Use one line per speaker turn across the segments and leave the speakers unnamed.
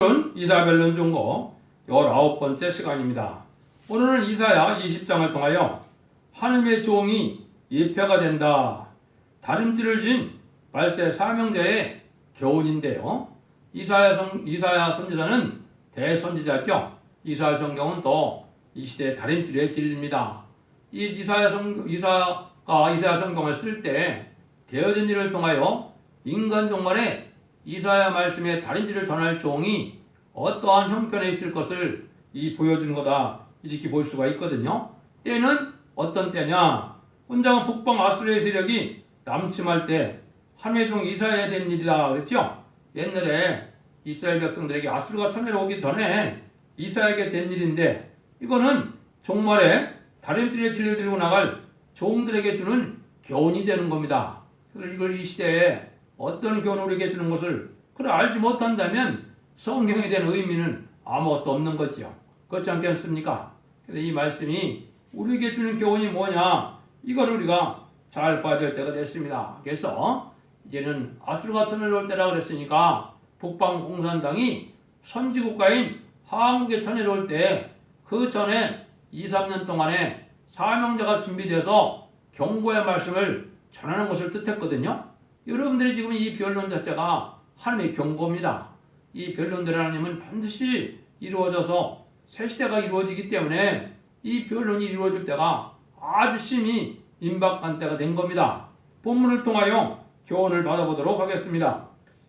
오늘은 이사벨론 중고 19번째 시간입니다. 오늘은 이사야 20장을 통하여 하나님의 종이 예표가 된다. 다림질을 진 말세 사명자의 교훈인데요. 이사야 선지자는 대선지자죠. 이사야 성경은 또 이 시대의 다림질의 진리입니다. 이 이사야 성경을 쓸 때 되어진 일을 통하여 인간 종말에 이사야 말씀의 다림질을 전할 종이 어떠한 형편에 있을 것을 보여주는 거다, 이렇게 볼 수가 있거든요. 때는 어떤 때냐? 혼자가 북방 아수르의 세력이 남침할 때 하나님의 종 이사야에 된 일이다 그랬죠. 옛날에 이스라엘 백성들에게 아수르가 쳐내려오기 전에 이사야에게 된 일인데, 이거는 종말에 다림질의 진리를 들고 나갈 종들에게 주는 교훈이 되는 겁니다. 그래서 이걸 이 시대에 어떤 교훈을 우리에게 주는 것을 알지 못한다면 성경에 대한 의미는 아무것도 없는 거죠. 그렇지 않겠습니까? 그래서 이 말씀이 우리에게 주는 교훈이 뭐냐, 이걸 우리가 잘 봐야 될 때가 됐습니다. 그래서 이제는 아수르가 쳐내려올 때라 그랬으니까 북방 공산당이 선지국가인 한국에 쳐내려올 때 그 전에 2-3년 동안에 사명자가 준비돼서 경고의 말씀을 전하는 것을 뜻했거든요. 여러분들이 지금 이 변론 자체가 하나님의 경고입니다. 이 변론대로 하나님은 반드시 이루어져서 새 시대가 이루어지기 때문에 이 변론이 이루어질 때가 아주 심히 임박한 때가 된 겁니다. 본문을 통하여 교훈을 받아보도록 하겠습니다.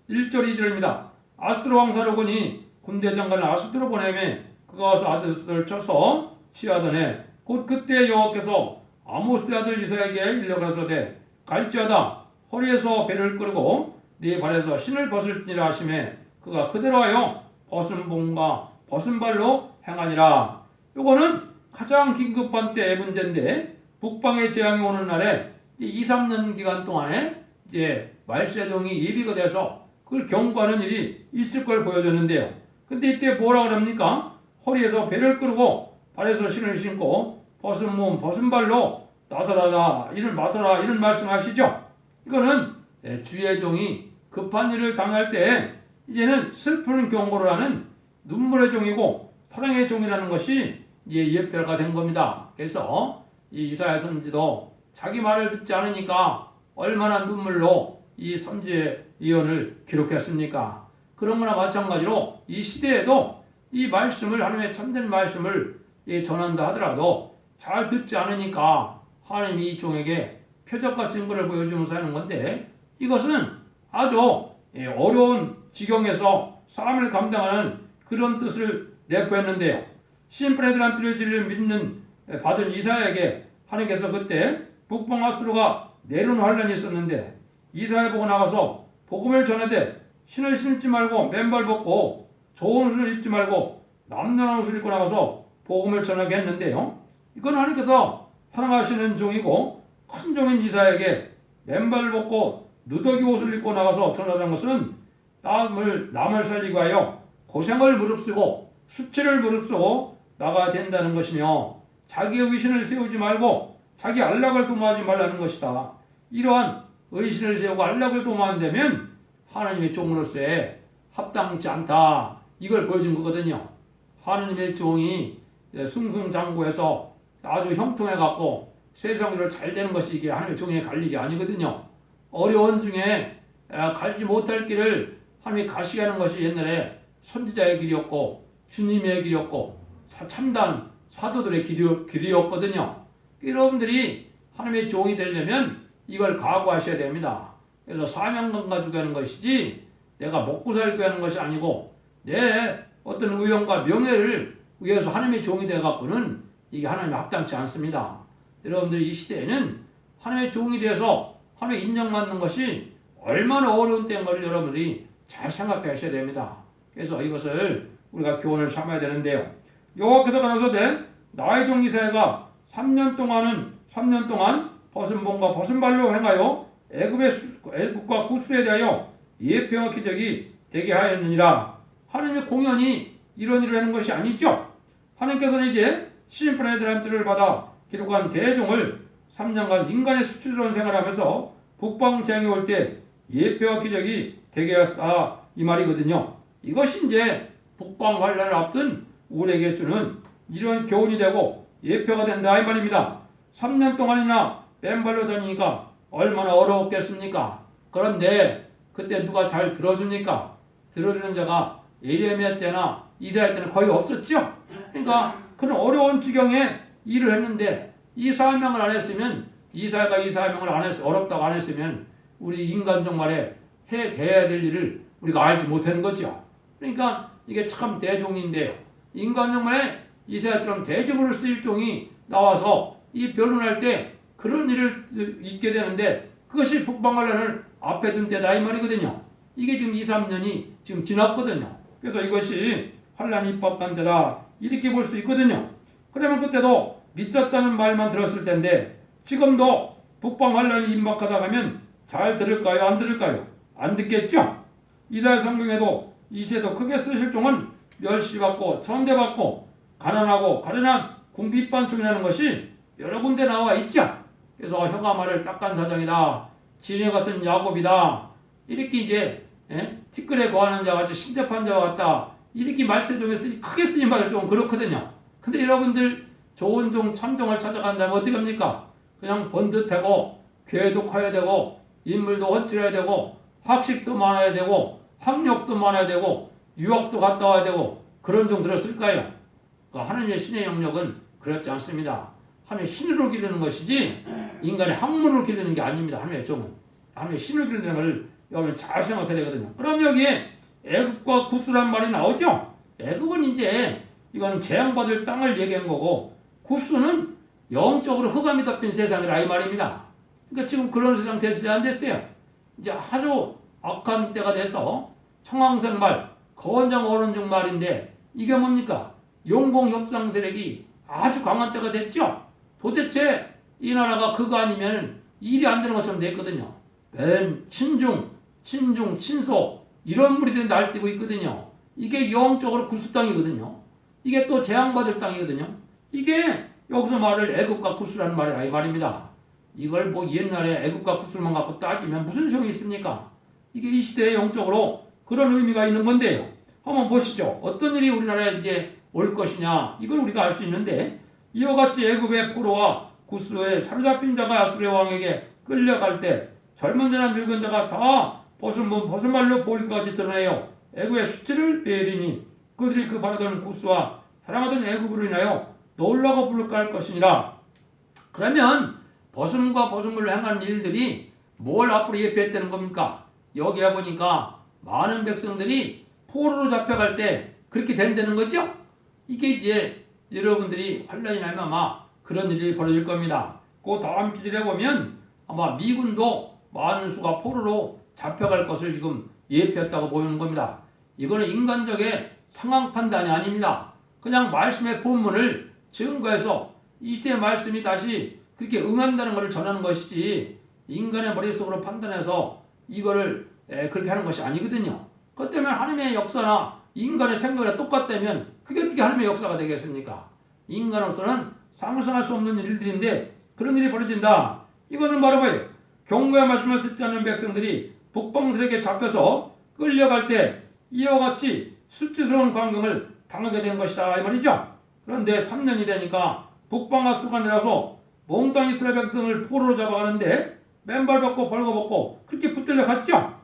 1절 2절입니다. 아수르 왕 사르곤이 군대 장관을 아수르로 보내매 그가 와서 아들을 쳐서 취하더니 곧 그때 여호와께서 아모스의 아들 이사야에게 일러 가라사대 갈지어다 허리에서 배를 끌고 네 발에서 신을 벗을지니라 하시매 그가 그대로 하여 벗은 몸과 벗은 발로 행하니라. 요거는 가장 긴급한 때의 문제인데, 북방의 재앙이 오는 날에 2-3년 기간 동안에 이제 말세종이 예비가 돼서 그걸 경고하는 일이 있을 걸 보여줬는데요. 근데 이때 뭐라 그럽니까? 허리에서 배를 끌고 발에서 신을 신고 벗은 몸 벗은 발로 나서라 이런 말씀하시죠. 이거는 주의 종이 급한 일을 당할 때 이제는 슬픈 경고를 하는 눈물의 종이고 사랑의 종이라는 것이 이제 예표가 된 겁니다. 그래서 이 이사야 선지도 자기 말을 듣지 않으니까 얼마나 눈물로 이 선지의 예언을 기록했습니까? 그런 거나 마찬가지로 이 시대에도 이 말씀을, 하나님의 참된 말씀을 전한다 하더라도 잘 듣지 않으니까 하나님이 이 종에게 표적과 증거를 보여주면서 하는 건데, 이것은 아주 어려운 지경에서 삶을 감당하는 그런 뜻을 내포했는데요. 심플레드란 진리를 믿는 받은 이사야에게 하나님께서 그때 북방 아수르가 내려온 환란이 있었는데, 이사야 보고 나가서 복음을 전하되 신을 신지 말고 맨발 벗고 좋은 옷을 입지 말고 남녀한 옷을 입고 나가서 복음을 전하게 했는데요. 이건 하나님께서 사랑하시는 종이고 큰 종인 이사야에게 맨발을 벗고 누더기 옷을 입고 나가서 전하는 것은 남을 살리기 위하여 고생을 무릅쓰고 수치를 무릅쓰고 나가야 된다는 것이며, 자기의 의신을 세우지 말고 자기 안락을 도모하지 말라는 것이다. 이러한 의신을 세우고 안락을 도모한다면 하나님의 종으로서의 합당치 않다, 이걸 보여준 거거든요. 하나님의 종이 승승장구해서 아주 형통해갖고 세상으로 잘 되는 것이 이게 하나님의 종의 갈 일이 아니거든요. 어려운 중에 가지 못할 길을 하나님이 가시게 하는 것이 옛날에 선지자의 길이었고 주님의 길이었고 참단 사도들의 길이었거든요. 여러분들이 하나님의 종이 되려면 이걸 각오하셔야 됩니다. 그래서 사명감 가지고 하는 것이지 내가 먹고 살기 하는 것이 아니고 내 어떤 의용과 명예를 위해서 하나님의 종이 되어갖고는 이게 하나님에 합당치 않습니다. 여러분들이 이 시대에는 하나님의 종이 돼서 하나님의 인정받는 것이 얼마나 어려운 때인 걸 여러분들이 잘 생각해 하셔야 됩니다. 그래서 이것을 우리가 교훈을 삼아야 되는데요. 여호와께서 가라사대 나의 종 이사야가 3년 동안 벗은 몸과 벗은 발로 행하여 애굽과 구스에 대하여 예표와 기적이 되게 하였느니라. 하나님의 공연이 이런 일을 하는 것이 아니죠. 하나님께서는 이제 심플레드람들을 받아 기록한 대종을 3년간 인간의 수치스러운 생활하면서 북방 재앙이 올 때 예표와 기적이 되게 하였다, 이 말이거든요. 이것이 이제 북방 관련을 앞둔 우리에게 주는 이런 교훈이 되고 예표가 된다 이 말입니다. 3년 동안이나 맨발로 다니니까 얼마나 어려웠겠습니까? 그런데 그때 누가 잘 들어줍니까? 들어주는 자가 예레미야 때나 이사야 때는 거의 없었죠. 그러니까 그런 어려운 지경에 일을 했는데 이 사명을 안 했으면 이사야가 이 사명을 안 했, 어렵다고 안 했으면 우리 인간 종말에 해야 될 일을 우리가 알지 못하는 거죠. 그러니까 이게 참 대종인데요. 인간 종말에 이사야처럼 대적으로 쓰일 종이 나와서 이 변론할 때 그런 일을 있게 되는데 그것이 북방관련을 앞에 둔 때다 이 말이거든요. 이게 지금 2, 3년이 지금 지났거든요. 그래서 이것이 환란이 입법한 때다 이렇게 볼 수 있거든요. 그러면 그때도 믿었다는 말만 들었을 텐데 지금도 북방 환란이 임박하다 가면 잘 들을까요? 안 들을까요? 안 듣겠죠? 이사야 성경에도 이세도 크게 쓰실 종은 멸시받고 천대받고 가난하고 가련한 궁핍반충이라는 것이 여러 군데 나와 있죠. 그래서 혀가 말을 딱한 사정이다. 지네 같은 야곱이다. 이렇게 이제 티끌에 거하는 자 같이 신접한 자와 같다. 이렇게 말세 중에 크게 쓰인 말을 좀 그렇거든요. 근데 여러분들 좋은 종 참종을 찾아간다면 어떻게 합니까? 그냥 번듯하고 교회도 커야 되고 인물도 헛질해야 되고 학식도 많아야 되고 학력도 많아야 되고 유학도 갔다 와야 되고 그런 종 들었을까요? 하느님의 신의 영역은 그렇지 않습니다. 하나님의 신으로 기르는 것이지 인간의 학문으로 기르는 게 아닙니다. 하나님의 종은. 하나님의 신으로 기르는 것을 여러분 잘 생각해야 되거든요. 그럼 여기에 애굽과 구스란 말이 나오죠. 애굽은 이제 이건 재앙받을 땅을 얘기한 거고 구스는 영적으로 흑암이 덮인 세상이라 이 말입니다. 그러니까 지금 그런 세상 됐어요? 안 됐어요? 이제 아주 악한 때가 돼서 청황색 말, 거원장 어른중 말인데 이게 뭡니까? 용공협상 세력이 아주 강한 때가 됐죠. 도대체 이 나라가 그거 아니면 일이 안 되는 것처럼 됐거든요. 맨 친중, 친소 이런 무리들이 날뛰고 있거든요. 이게 영적으로 구스 땅이거든요. 이게 또 재앙받을 땅이거든요. 이게 여기서 말을 애굽과 구스라는 말이라 이 말입니다. 이걸 뭐 옛날에 애굽과 구스만 갖고 따지면 무슨 소용이 있습니까? 이게 이 시대에 영적으로 그런 의미가 있는 건데요. 한번 보시죠. 어떤 일이 우리나라에 이제 올 것이냐 이걸 우리가 알 수 있는데 이와 같이 애굽의 포로와 구스에 사로잡힌 자가 아수르 왕에게 끌려갈 때 젊은 자나 늙은 자가 다 벗은 말로 보일까지 드러내요. 애굽의 수치를 베리니 그들이 그 바라던 구스와 사랑하던 애굽으로 인하여 놀라고 부를까 할 것이니라. 그러면 벗음과 벗음을 행하는 일들이 뭘 앞으로 예표했다는 겁니까? 여기에 보니까 많은 백성들이 포로로 잡혀갈 때 그렇게 된다는 거죠? 이게 이제 여러분들이 환란이 나면 아마 그런 일이 벌어질 겁니다. 그 다음 기절에 보면 아마 미군도 많은 수가 포로로 잡혀갈 것을 지금 예표했다고 보이는 겁니다. 이거는 인간적인 상황 판단이 아닙니다. 그냥 말씀의 본문을 증거해서 이 시대의 말씀이 다시 그렇게 응한다는 것을 전하는 것이지 인간의 머릿속으로 판단해서 이거를 그렇게 하는 것이 아니거든요. 그것 때문에 하나님의 역사나 인간의 생각이 똑같다면 그게 어떻게 하나님의 역사가 되겠습니까? 인간으로서는 상상할 수 없는 일들인데 그런 일이 벌어진다. 이거는 바로 뭐예요? 경고의 말씀을 듣지 않는 백성들이 북방들에게 잡혀서 끌려갈 때 이와 같이 수치스러운 광경을 당하게 된 것이다 이 말이죠. 그런데 3년이 되니까 북방과 수가 내려서 몽땅 이스라엘 백성을 포로로 잡아가는데 맨발 벗고 벌거벗고 그렇게 붙들려 갔죠.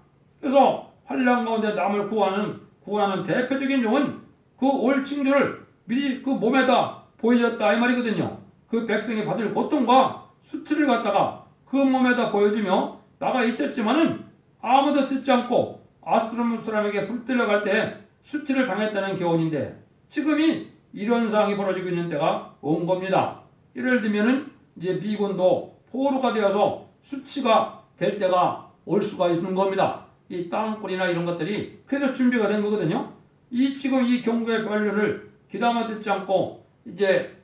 그래서 환란 가운데 남을 구원하는 대표적인 종은 그 올 징조를 미리 그 몸에다 보여줬다 이 말이거든요. 그 백성이 받을 고통과 수치를 갖다가 그 몸에다 보여주며 나가 있었지만은 아무도 듣지 않고 아수르 사람에게 붙들려갈 때 수치를 당했다는 교훈인데 지금이 이런 상황이 벌어지고 있는 때가 온 겁니다. 예를 들면은 이제 미군도 포로가 되어서 수치가 될 때가 올 수가 있는 겁니다. 이 땅굴이나 이런 것들이 그래서 준비가 된 거거든요. 지금 이 경고의 변론을 귀담아 듣지 않고 이제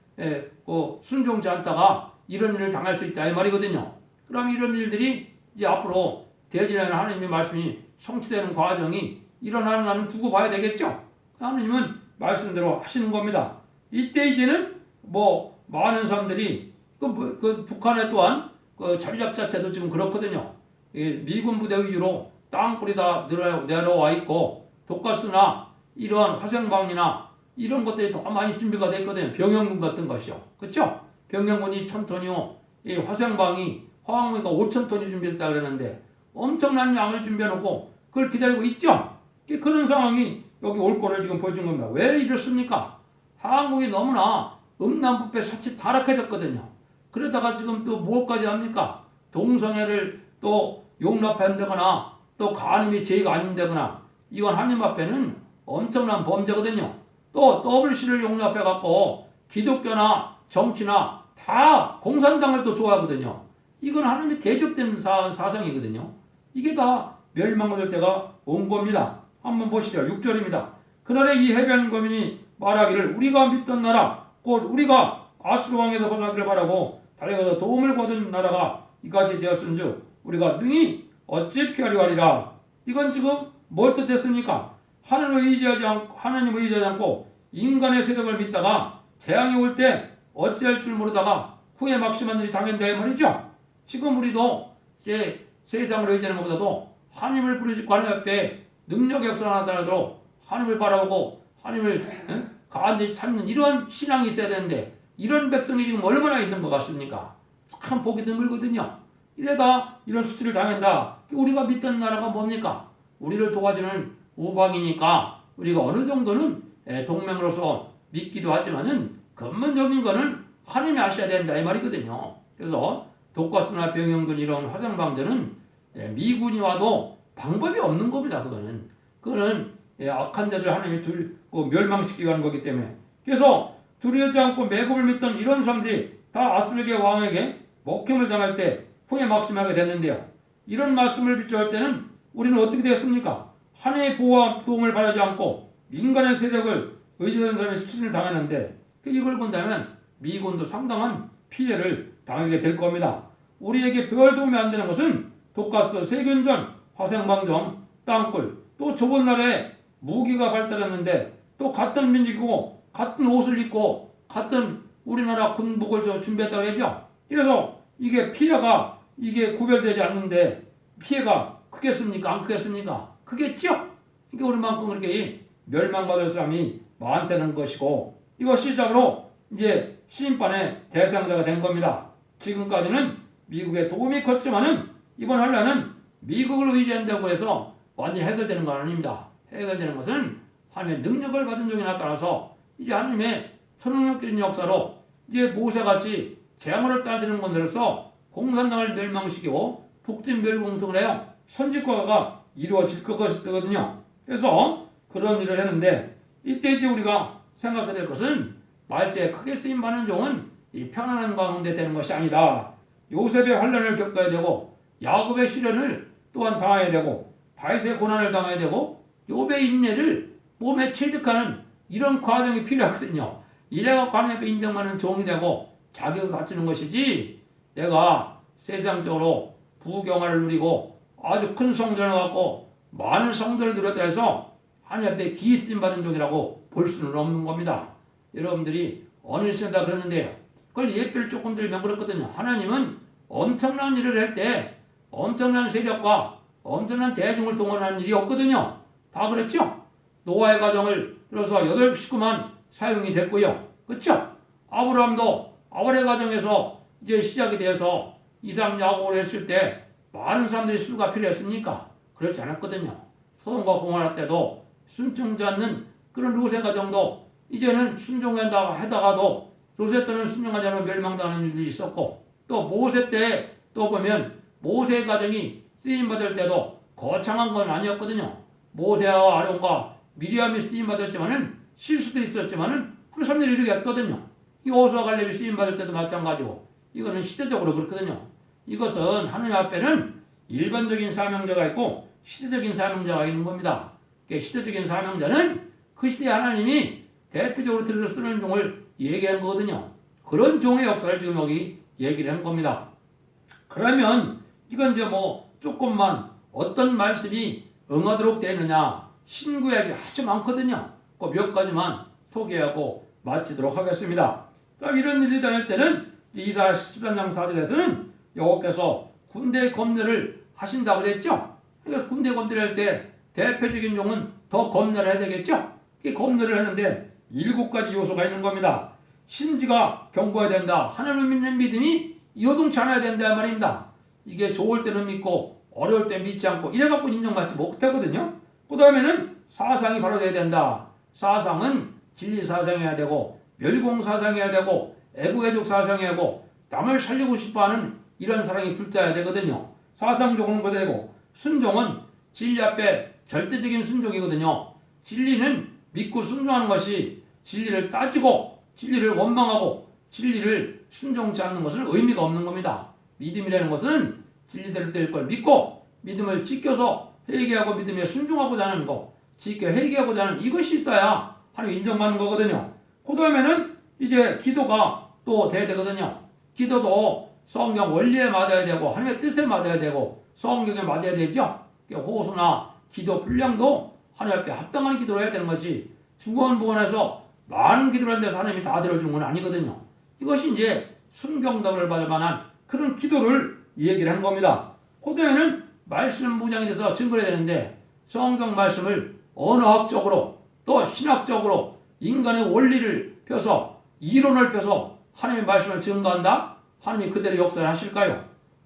순종치 않다가 이런 일을 당할 수 있다 이 말이거든요. 그럼 이런 일들이 이제 앞으로 대지라는 하나님의 말씀이 성취되는 과정이 일어나는 날은 두고 봐야 되겠죠. 하나님은 말씀대로 하시는 겁니다. 이때 이제는 뭐 많은 사람들이 그 북한에 또한 그 전략 자체도 지금 그렇거든요. 미군 부대 위주로 땅굴이 다 내려와 있고 독가스나 이러한 화생방이나 이런 것들이 더 많이 준비가 됐거든요. 병영군 같은 것이요. 그렇죠? 병영군이 1000톤이요. 이 화생방이 화학무기가 5000톤이 준비됐다 그러는데 엄청난 양을 준비해놓고 그걸 기다리고 있죠. 그런 상황이 여기 올 거를 지금 보여준 겁니다. 왜 이렇습니까? 한국이 너무나 음란부패 사치 타락해졌거든요. 그러다가 지금 또 무엇까지 합니까? 동성애를 또 용납한다거나 또 간음이 죄가 아닌다거나 이건 하나님 앞에는 엄청난 범죄거든요. 또 WC를 용납해갖고 기독교나 정치나 다 공산당을 또 좋아하거든요. 이건 하나님이 대적된 사상이거든요. 이게 다 멸망될 때가 온 겁니다. 한번 보시죠. 6절입니다. 그날에 이 해변 거민이 말하기를 우리가 믿던 나라 곧 우리가 아수르 왕에서 벗어나기를 바라고 달려가서 도움을 거둔 나라가 이같이 되었은즉 우리가 능히 어찌 피하려 하리라. 이건 지금 뭘 뜻했습니까? 하나님을 의지하지 않고 인간의 세력을 믿다가 재앙이 올 때 어찌할 줄 모르다가 후에 막심한 일이 당한다 이 말이죠. 지금 우리도 이제 세상을 의지하는 것보다도 하나님을 부르짖고 하나님 앞에 능력의 역사가 나타나도록 하나님을 바라보고 하나님을 간절히 찾는 이런 신앙이 있어야 되는데 이런 백성이 지금 얼마나 있는 것 같습니까? 참 보기 드물거든요. 이래다 이런 수치를 당한다. 우리가 믿던 나라가 뭡니까? 우리를 도와주는 우방이니까 우리가 어느 정도는 동맹으로서 믿기도 하지만은 근본적인 거는 하나님이 아셔야 된다 이 말이거든요. 그래서 독가스나 병영군 이런 화생방들은 미군이 와도 방법이 없는 겁니다. 그거는 악한 자들 하나님이 멸망시키기 하는 거기 때문에. 그래서 두려워하지 않고 매국을 믿던 이런 사람들이 다 아수르의 왕에게 목행을 당할 때 후에 막심하게 됐는데요. 이런 말씀을 비추할 때는 우리는 어떻게 되었습니까? 하나님의 보호와 도움을 바라지 않고 민간의 세력을 의지하는 사람이 수치를 당하는데 이걸 본다면 미군도 상당한 피해를 당하게 될 겁니다. 우리에게 별 도움이 안 되는 것은 독가스, 세균전, 화생방정, 땅굴, 또 저번 날에 무기가 발달했는데 또 같은 민족이고 같은 옷을 입고 같은 우리나라 군복을 준비했다고 했죠. 그래서 이게 피해가 이게 구별되지 않는데 피해가 크겠습니까? 안 크겠습니까? 크겠죠? 이게 우리만큼 그렇게 멸망받을 사람이 많다는 것이고 이거 시작으로 이제 심판의 대상자가 된 겁니다. 지금까지는 미국의 도움이 컸지만은 이번 한란은 미국을 의지한다고 해서 완전히 해결되는 건 아닙니다. 해결되는 것은 하나님의 능력을 받은 종이 나타나서 이제 하나님의 천능력적인 역사로 이제 모세같이 재앙을 따지는 것으로서 공산당을 멸망시키고 북진 멸공통을 해요. 선지과가 이루어질 것이거든요. 그래서 그런 일을 했는데 이때 이제 우리가 생각해야 될 것은 말세에 크게 쓰임받는 종은 이 편안한 가운데 되는 것이 아니다. 요셉의 환난을 겪어야 되고 야곱의 시련을 또한 당해야 되고 다윗의 고난을 당해야 되고 욥의 인내를 몸에 체득하는 이런 과정이 필요하거든요. 이래가 하나님 앞에 인정받는 종이 되고 자격을 갖추는 것이지 내가 세상적으로 부경화를 누리고 아주 큰 성전을 갖고 많은 성도를 누렸다 해서 하나님 앞에 기쓰임 받은 종이라고 볼 수는 없는 겁니다. 여러분들이 어느 시대다 그러는데요. 그걸 예표를 조금 들면 그렇거든요. 하나님은 엄청난 일을 할 때 엄청난 세력과 엄청난 대중을 동원하는 일이 없거든요. 다 그렇죠? 노아의 가정을 들어서 8식구만 사용이 됐고요. 그렇죠? 아브라함도 아브라함의 가정에서 이제 시작이 되어서 이삭 야곱을 했을 때 많은 사람들이 수가 필요했습니까? 그렇지 않았거든요. 소돔과 고모라 때도 순종하지 않는 그런 롯의 가정도 이제는 순종한다 하다가도 롯의 때는 순종하지 않으면 멸망당하는 일들이 있었고 또 모세 때 또 보면 모세의 가정이 쓰임받을 때도 거창한 건 아니었거든요. 모세와 아론과 미리암이 쓰임받았지만은 실수도 있었지만은 그 사람들이 이렇게 했거든요. 이 호수아 갈렙이 쓰임받을 때도 마찬가지고 이거는 시대적으로 그렇거든요. 이것은 하나님 앞에는 일반적인 사명자가 있고 시대적인 사명자가 있는 겁니다. 시대적인 사명자는 그 시대에 하나님이 대표적으로 들여 쓰는 종을 얘기한 거거든요. 그런 종의 역사를 지금 여기 얘기를 한 겁니다. 그러면 이건 이제 뭐 조금만 어떤 말씀이 응하도록 되느냐 신구약이 아주 많거든요. 그 몇 가지만 소개하고 마치도록 하겠습니다. 이런 일이 당할 때는 이사야 13장 4절에서는 여호와께서 군대 검열을 하신다고 그랬죠. 그래서 군대 검열을 할 때 대표적인 종은 더 검열을 해야 되겠죠. 이게 검열을 하는데 7가지 요소가 있는 겁니다. 심지가 견고해야 된다. 하나님을 믿는 믿음이 요동치 않아야 된다 말입니다. 이게 좋을 때는 믿고 어려울 때 믿지 않고 이래갖고 인정받지 못하거든요. 그 다음에는 사상이 바로 돼야 된다. 사상은 진리 사상해야 되고 멸공 사상해야 되고 애국애족 사상해야 하고 남을 살리고 싶어하는 이런 사랑이 불타야 되거든요. 사상적으로는 그대고 순종은 진리 앞에 절대적인 순종이거든요. 진리는 믿고 순종하는 것이 진리를 따지고 진리를 원망하고 진리를 순종치 않는 것은 의미가 없는 겁니다. 믿음이라는 것은 진리대로 될 걸 믿고 믿음을 지켜서 회개하고 믿음에 순종하고자 하는 거, 지켜 회개하고자 하는 이것이 있어야 하나님 인정받는 거거든요. 그 다음에는 이제 기도가 또 돼야 되거든요. 기도도 성경 원리에 맞아야 되고 하나님의 뜻에 맞아야 되고 성경에 맞아야 되죠. 호소나 기도 분량도 하나님 앞에 합당한 기도를 해야 되는 거지 중언부언해서 많은 기도를 하는데 하나님이 다 들어주는 건 아니거든요. 이것이 이제 순경답을 받을 만한 그런 기도를 얘기를 한 겁니다. 그 다음에는 말씀 무장이 돼서 증거해야 되는데 성경 말씀을 언어학적으로 또 신학적으로 인간의 원리를 펴서 이론을 펴서 하나님의 말씀을 증거한다? 하나님이 그대로 역사를 하실까요?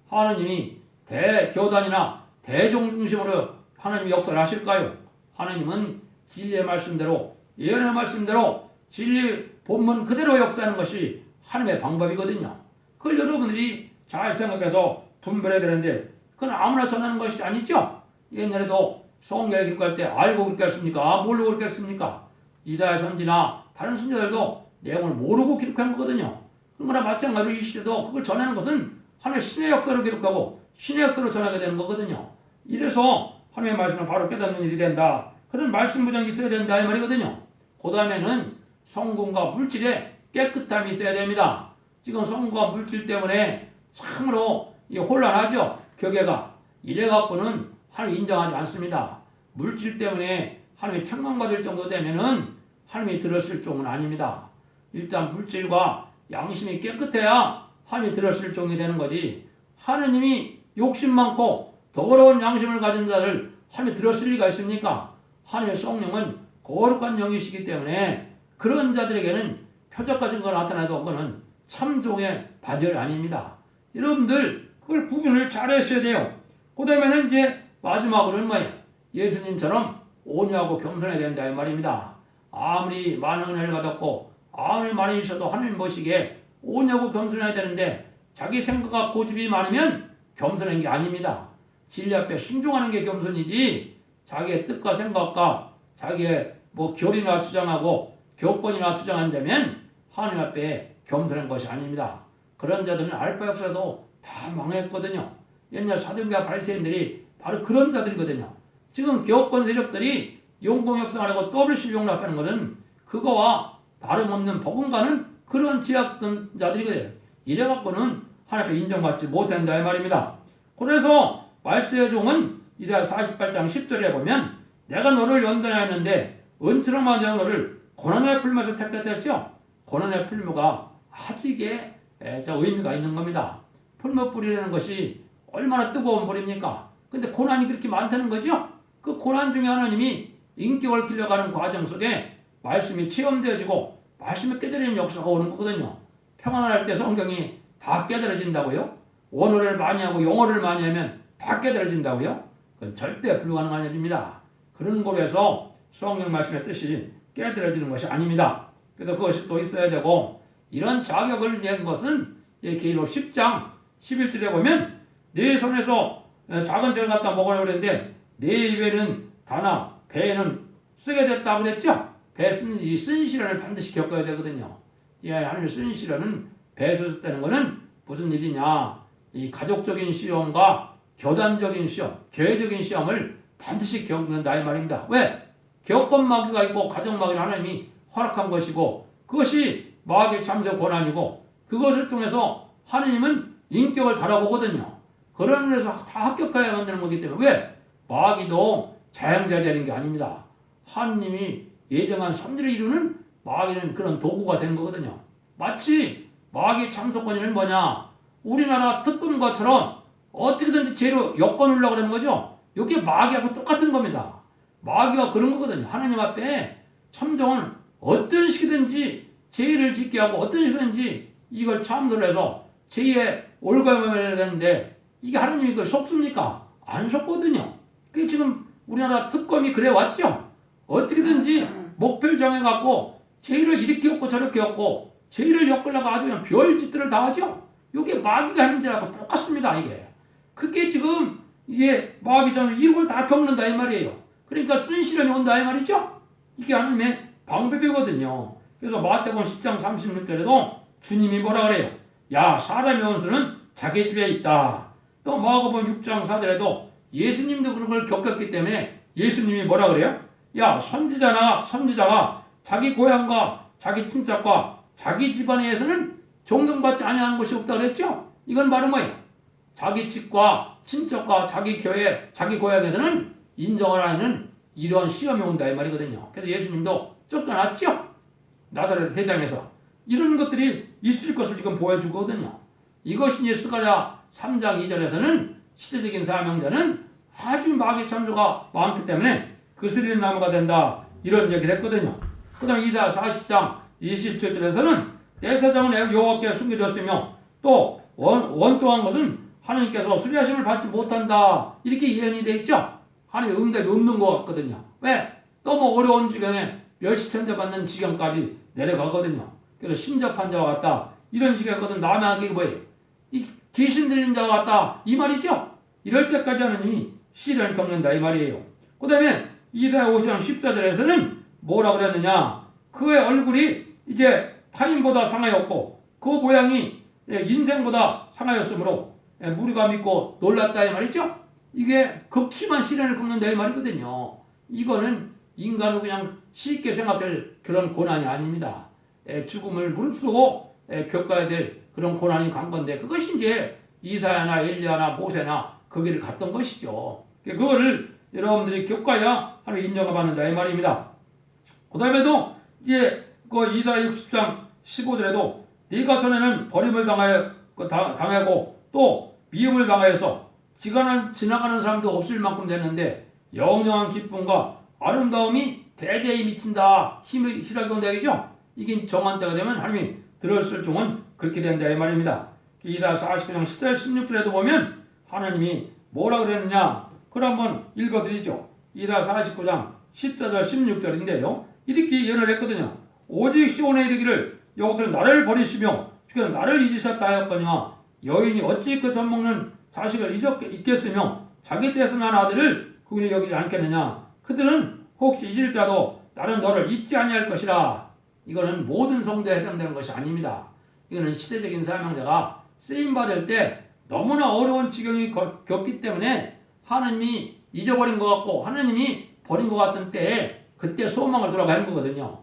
하나님이 대교단이나 대종 중심으로 하나님이 역사를 하실까요? 하나님은 진리의 말씀대로 예언의 말씀대로 진리 본문 그대로 역사하는 것이 하나님의 방법이거든요. 그걸 여러분들이 잘 생각해서 분별해야 되는데 그건 아무나 전하는 것이 아니죠. 옛날에도 성경에 기록할 때 알고 기록했습니까? 모르고 기록했습니까? 이사야 선지나 다른 선지자들도 내용을 모르고 기록한 거거든요. 그러나 마찬가지로 이 시대도 그걸 전하는 것은 하나님의 신의 역사로 기록하고 신의 역사로 전하게 되는 거거든요. 이래서 하나님의 말씀을 바로 깨닫는 일이 된다. 그런 말씀 무장이 있어야 된다 이 말이거든요. 그 다음에는 성공과 물질에 깨끗함이 있어야 됩니다. 지금 성공과 물질 때문에 참으로 혼란하죠. 교계가. 이래갖고는 하나님 인정하지 않습니다. 물질 때문에 하나님이 책망받을 정도 되면은 하나님이 들었을 종은 아닙니다. 일단 물질과 양심이 깨끗해야 하나님이 들었을 종이 되는 거지. 하나님이 욕심 많고 더러운 양심을 가진 자를 하나님이 들었을 리가 있습니까? 하나님의 성령은 거룩한 영이시기 때문에 그런 자들에게는 표적과 증거가 나타나도 그거는 참종의 바절 아닙니다. 여러분들 그걸 구분을 잘 하셔야 돼요. 그 다음에는 이제 마지막으로는 뭐예요? 예수님처럼 온유하고 겸손해야 된다 이 말입니다. 아무리 많은 은혜를 받았고 아무리 많이 있어도 하나님 보시기에 온유하고 겸손해야 되는데 자기 생각과 고집이 많으면 겸손한 게 아닙니다. 진리 앞에 순종하는 게 겸손이지 자기의 뜻과 생각과 자기의 교리나 주장하고 교권이나 주장한다면 하나님 앞에 겸손한 것이 아닙니다. 그런 자들은 알파 역사도 다 망했거든요. 옛날 사도행전 바리새인들이 바로 그런 자들이거든요. 지금 교권 세력들이 용공협상하려고 더블실 용납하는 것은 그거와 다름없는 복음과는 그런 지약자들이거든요. 이래갖고는 하나님 앞에 인정받지 못한다 이 말입니다. 그래서 말세의 종은 이사야 48장 10절에 보면 내가 너를 연단하였는데 은처럼 하자 너를 고난의 풀무에서 택했다 했죠. 고난의 풀무가 아주 이게 의미가 있는 겁니다. 풀무 뿌리라는 것이 얼마나 뜨거운 불입니까? 근데 고난이 그렇게 많다는 거죠. 그 고난 중에 하나님이 인격을 길러가는 과정 속에 말씀이 체험되어지고 말씀이 깨달리는 역사가 오는 거거든요. 평안할 때 성경이 다 깨달아진다고요? 원어를 많이 하고 영어를 많이 하면 다 깨달아진다고요? 그건 절대 불가능한 일입니다. 그런 거로 해서 성경 말씀의 뜻이 깨달아지는 것이 아닙니다. 그래서 그것이 또 있어야 되고 이런 자격을 낸 것은 계시록 10장 11절에 보면 네 손에서 작은 절 갖다 먹으려고 그랬는데 네 입에는 다나 배에는 쓰게 됐다 그랬죠? 배 쓴 이 쓴 시련을 반드시 겪어야 되거든요. 이 하나님의 쓴 시련은 배에서 썼다는 것은 무슨 일이냐? 이 가족적인 시험과 교단적인 시험, 교회적인 시험을 반드시 겪는다 이 말입니다. 왜? 교권 마귀가 있고 가정 마귀는 하나님이 허락한 것이고 그것이 마귀의 참새 고난이고 그것을 통해서 하나님은 인격을 달아보거든요. 그런 데서 다 합격해야 만드는 거기 때문에 왜? 마귀도 자양자재인 게 아닙니다. 하나님이 예정한 섭리를 이루는 마귀는 그런 도구가 된 거거든요. 마치 마귀 참석권이는 뭐냐? 우리나라 특검과처럼 어떻게든지 죄로 엮어놓으려고 그러는 거죠. 이게 마귀하고 똑같은 겁니다. 마귀가 그런 거거든요. 하나님 앞에 참정은 어떤 식이든지 제의를 짓게 하고 어떤 식이든지 이걸 참도를 해서 제의에 올가매야 되는데 이게 하나님이 그걸 속습니까? 안 속거든요. 그게 지금 우리나라 특검이 그래 왔죠. 어떻게든지 목표를 정해갖고 제의를 이렇게 엮고 저렇게 엮고 제의를 엮으려고 아주 그냥 별짓들을 다 하죠. 이게 마귀가 하는 짓하고 똑같습니다. 이게 그게 지금 이게 마귀 전 이걸 다 겪는다 이 말이에요. 그러니까 쓴 시련이 온다 이 말이죠. 이게 하나님의 방법이거든요. 그래서 마태복음 10장 36절에도 주님이 뭐라 그래요? 야, 사람의 원수는 자기 집에 있다. 또 마가복음 6장 4절에도 예수님도 그런 걸 겪었기 때문에 예수님이 뭐라 그래요? 야, 선지자가 자기 고향과 자기 친척과 자기 집안에서는 존경받지 아니하는 것이 없다 그랬죠? 이건 바로 뭐예요? 자기 집과 친척과 자기 교회, 자기 고향에서는 인정을 하는 이러한 시험이 온다 이 말이거든요. 그래서 예수님도 쫓겨났죠? 나사렛 회당에서 이런 것들이 있을 것을 지금 보여주거든요. 이것이 이제 스가랴 3장 2절에서는 시대적인 사명자는 아주 마귀 참조가 많기 때문에 그스릴 나무가 된다 이런 얘기를 했거든요. 그 다음에 이사야 40장 27절에서는 내 사정은 여호와께 숨겨졌으며 또 원통한 것은 하나님께서 수리하심을 받지 못한다 이렇게 예언이 되어 있죠. 하나님의 응답이 없는 것 같거든요. 왜? 너무 어려운 지경에 멸시천대 받는 지경까지 내려가거든요. 그래서 신접한 자와 같다 이런 식이었거든. 남의 하는 게 뭐예요? 이 귀신 들린 자와 같다 이 말이죠. 이럴 때까지 하나님이 시련을 겪는다 이 말이에요. 그 다음에 이사야 50장 14절에서는 뭐라 그랬느냐? 그의 얼굴이 이제 타인보다 상하였고 그 모양이 인생보다 상하였으므로 무리가 믿고 놀랐다 이 말이죠. 이게 극심한 시련을 겪는다 이 말이거든요. 이거는 인간을 그냥 쉽게 생각할 그런 고난이 아닙니다. 죽음을 무릅쓰고 겪어야 될 그런 고난이 간 건데 그것이 이제 이사야나 엘리야나 모세나 그 길을 갔던 것이죠. 그거를 여러분들이 겪어야 하나님 인정을 받는다 이 말입니다. 그 다음에도 이제 그 이사야 60장 15절에도 네가 전에는 버림을 당하고 또 미움을 당하여서 지나가는 사람도 없을 만큼 됐는데 영영한 기쁨과 아름다움이 대대히 미친다. 희락이 온다 이죠. 이게 정한 때가 되면 하나님이 들었을 종은 그렇게 된다 이 말입니다. 이사야 49장 10절 16절에도 보면 하나님이 뭐라 그랬느냐 그걸 한번 읽어드리죠. 이사야 49장 14절 16절인데요. 이렇게 예언을 했거든요. 오직 시온에 이르기를 여호와께서 나를 버리시며 주께서 나를 잊으셨다 하였거니와 여인이 어찌 그 젖먹는 자식을 잊겠으며 자기 떼에서 난 아들을 그분이 여기지 않겠느냐. 그들은 혹시 잊을 자도 나는 너를 잊지 아니할 것이라. 이거는 모든 성도에 해당되는 것이 아닙니다. 이거는 시대적인 사명자가 쓰임받을 때 너무나 어려운 지경이 겪기 때문에 하나님이 잊어버린 것 같고 하나님이 버린 것 같은 때에 그때 소망을 돌아가는 거거든요.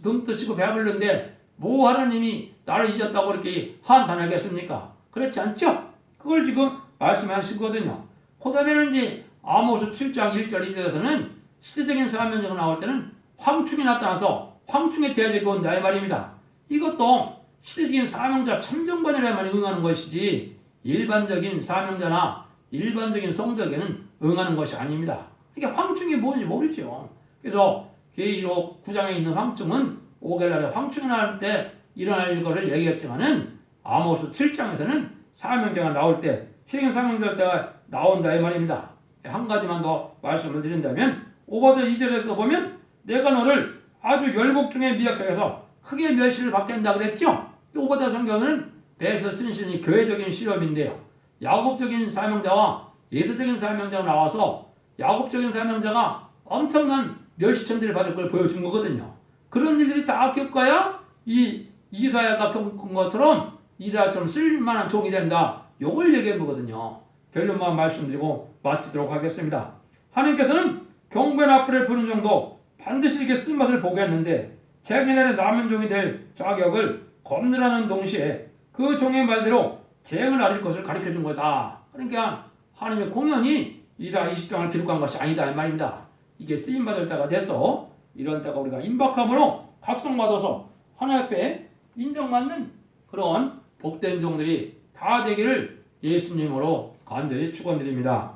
등 뜨시고 배불른데 뭐 하나님이 나를 잊었다고 이렇게 한탄하겠습니까? 그렇지 않죠? 그걸 지금 말씀하시거든요. 그 다음에는 이제 아모스 7장 1절 2절에서는 시대적인 사명자가 나올 때는 황충이 나타나서 황충의 대적이 온다 이 말입니다. 이것도 시대적인 사명자 참정반이라만 응하는 것이지 일반적인 사명자나 일반적인 성도에게는 응하는 것이 아닙니다. 이게 황충이 뭔지 모르죠. 그래서 계시록 9장에 있는 황충은 오겔날에 황충이 날 때 일어날 것을 얘기했지만은 아모스 7장에서는 사명자가 나올 때 시대적인 사명자 때가 나온다 이 말입니다. 한 가지만 더 말씀을 드린다면 오버드 2절에서 보면 내가 너를 아주 열국 중에 미약하게 해서 크게 멸시를 받게 한다 그랬죠. 오버드 성경은 배에서 쓴 시는 교회적인 실험인데요. 야곱적인 사명자와 예수적인 사명자가 나와서 야곱적인 사명자가 엄청난 멸시천대를 받을 걸 보여준 거거든요. 그런 일들이 다 겪어야 이 이사야가 겪은 것처럼 이사야처럼 쓸만한 종이 된다. 요걸 얘기한 거거든요. 결론만 말씀드리고 마치도록 하겠습니다. 하나님께서는 경배 나팔을 부는 정도 반드시 이렇게 쓴맛을 보게 했는데 자기네의 남은 종이 될 자격을 검증하는 동시에 그 종의 말대로 재앙을 아릴 것을 가르쳐준 거다. 그러니까 하나님의 공연이 이사야 20장을 기록한 것이 아니다 이 말입니다. 이게 쓰임받을 때가 돼서 이런 때가 우리가 임박함으로 각성받아서 하나님 앞에 인정받는 그런 복된 종들이 다 되기를 예수님으로 간절히 축원드립니다.